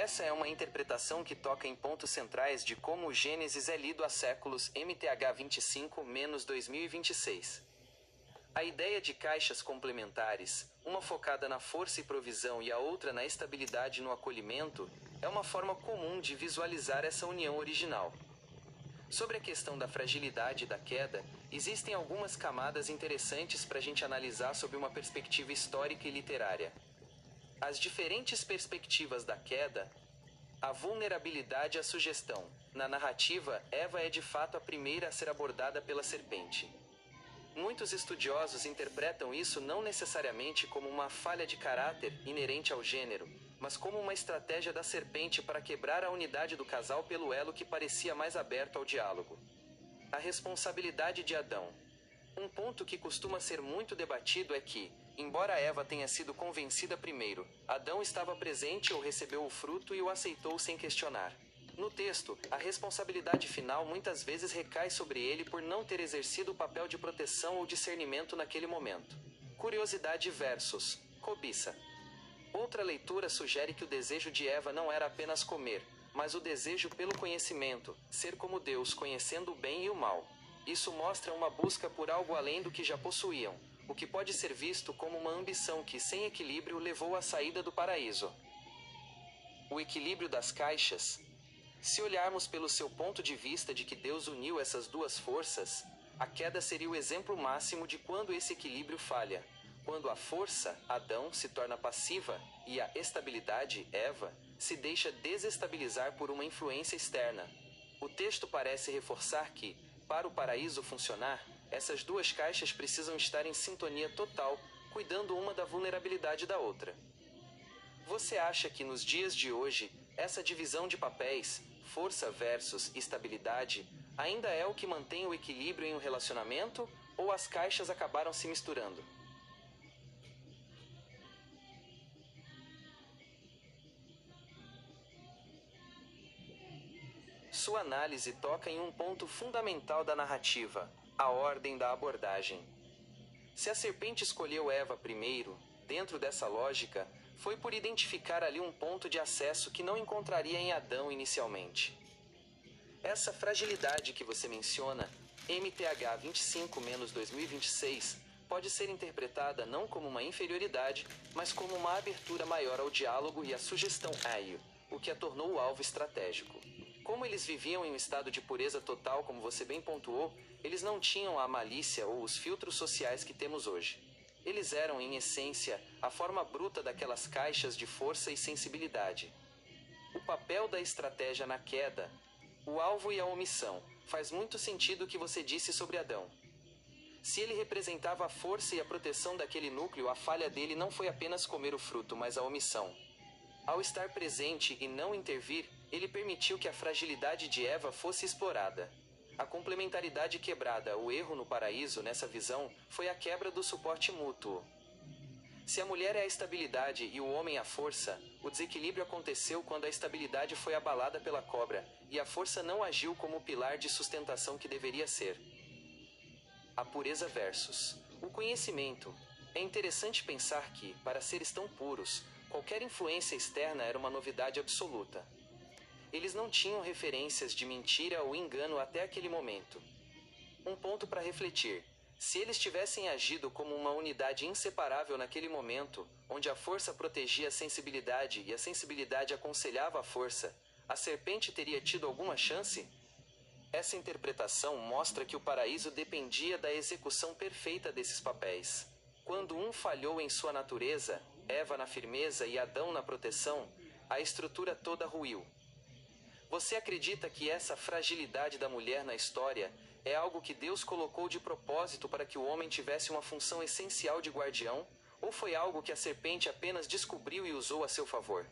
Essa é uma interpretação que toca em pontos centrais de como o Gênesis é lido há séculos. MTH 25-2026. A ideia de caixas complementares, uma focada na força e provisão e a outra na estabilidade e no acolhimento, é uma forma comum de visualizar essa união original. Sobre a questão da fragilidade e da queda, existem algumas camadas interessantes para a gente analisar sob uma perspectiva histórica e literária. As diferentes perspectivas da queda, a vulnerabilidade e a sugestão. Na narrativa, Eva é de fato a primeira a ser abordada pela serpente. Muitos estudiosos interpretam isso não necessariamente como uma falha de caráter inerente ao gênero, mas como uma estratégia da serpente para quebrar a unidade do casal pelo elo que parecia mais aberto ao diálogo. A responsabilidade de Adão. Um ponto que costuma ser muito debatido é que, embora Eva tenha sido convencida primeiro, Adão estava presente ou recebeu o fruto e o aceitou sem questionar. No texto, a responsabilidade final muitas vezes recai sobre ele por não ter exercido o papel de proteção ou discernimento naquele momento. Curiosidade versus cobiça. Outra leitura sugere que o desejo de Eva não era apenas comer, mas o desejo pelo conhecimento, ser como Deus, conhecendo o bem e o mal. Isso mostra uma busca por algo além do que já possuíam, o que pode ser visto como uma ambição que, sem equilíbrio, levou à saída do paraíso. O equilíbrio das caixas. Se olharmos pelo seu ponto de vista de que Deus uniu essas duas forças, a queda seria o exemplo máximo de quando esse equilíbrio falha. Quando a força, Adão, se torna passiva, e a estabilidade, Eva, se deixa desestabilizar por uma influência externa. O texto parece reforçar que, para o paraíso funcionar, essas duas caixas precisam estar em sintonia total, cuidando uma da vulnerabilidade da outra. Você acha que nos dias de hoje, essa divisão de papéis, força versus estabilidade, ainda é o que mantém o equilíbrio em um relacionamento, ou as caixas acabaram se misturando? Sua análise toca em um ponto fundamental da narrativa: a ordem da abordagem. Se a serpente escolheu Eva primeiro, dentro dessa lógica, foi por identificar ali um ponto de acesso que não encontraria em Adão inicialmente. Essa fragilidade que você menciona, MTH 25-2026, pode ser interpretada não como uma inferioridade, mas como uma abertura maior ao diálogo e à sugestão aí, o que a tornou o alvo estratégico. Como eles viviam em um estado de pureza total, como você bem pontuou, eles não tinham a malícia ou os filtros sociais que temos hoje. Eles eram, em essência, a forma bruta daquelas caixas de força e sensibilidade. O papel da estratégia na queda, o alvo e a omissão, faz muito sentido o que você disse sobre Adão. Se ele representava a força e a proteção daquele núcleo, a falha dele não foi apenas comer o fruto, mas a omissão. Ao estar presente e não intervir, ele permitiu que a fragilidade de Eva fosse explorada. A complementaridade quebrada, o erro no paraíso, nessa visão, foi a quebra do suporte mútuo. Se a mulher é a estabilidade e o homem a força, o desequilíbrio aconteceu quando a estabilidade foi abalada pela cobra, e a força não agiu como o pilar de sustentação que deveria ser. A pureza versus o conhecimento. É interessante pensar que, para seres tão puros, qualquer influência externa era uma novidade absoluta. Eles não tinham referências de mentira ou engano até aquele momento. Um ponto para refletir: se eles tivessem agido como uma unidade inseparável naquele momento, onde a força protegia a sensibilidade e a sensibilidade aconselhava a força, a serpente teria tido alguma chance? Essa interpretação mostra que o paraíso dependia da execução perfeita desses papéis. Quando um falhou em sua natureza, Eva na firmeza e Adão na proteção, a estrutura toda ruiu. Você acredita que essa fragilidade da mulher na história é algo que Deus colocou de propósito para que o homem tivesse uma função essencial de guardião, ou foi algo que a serpente apenas descobriu e usou a seu favor?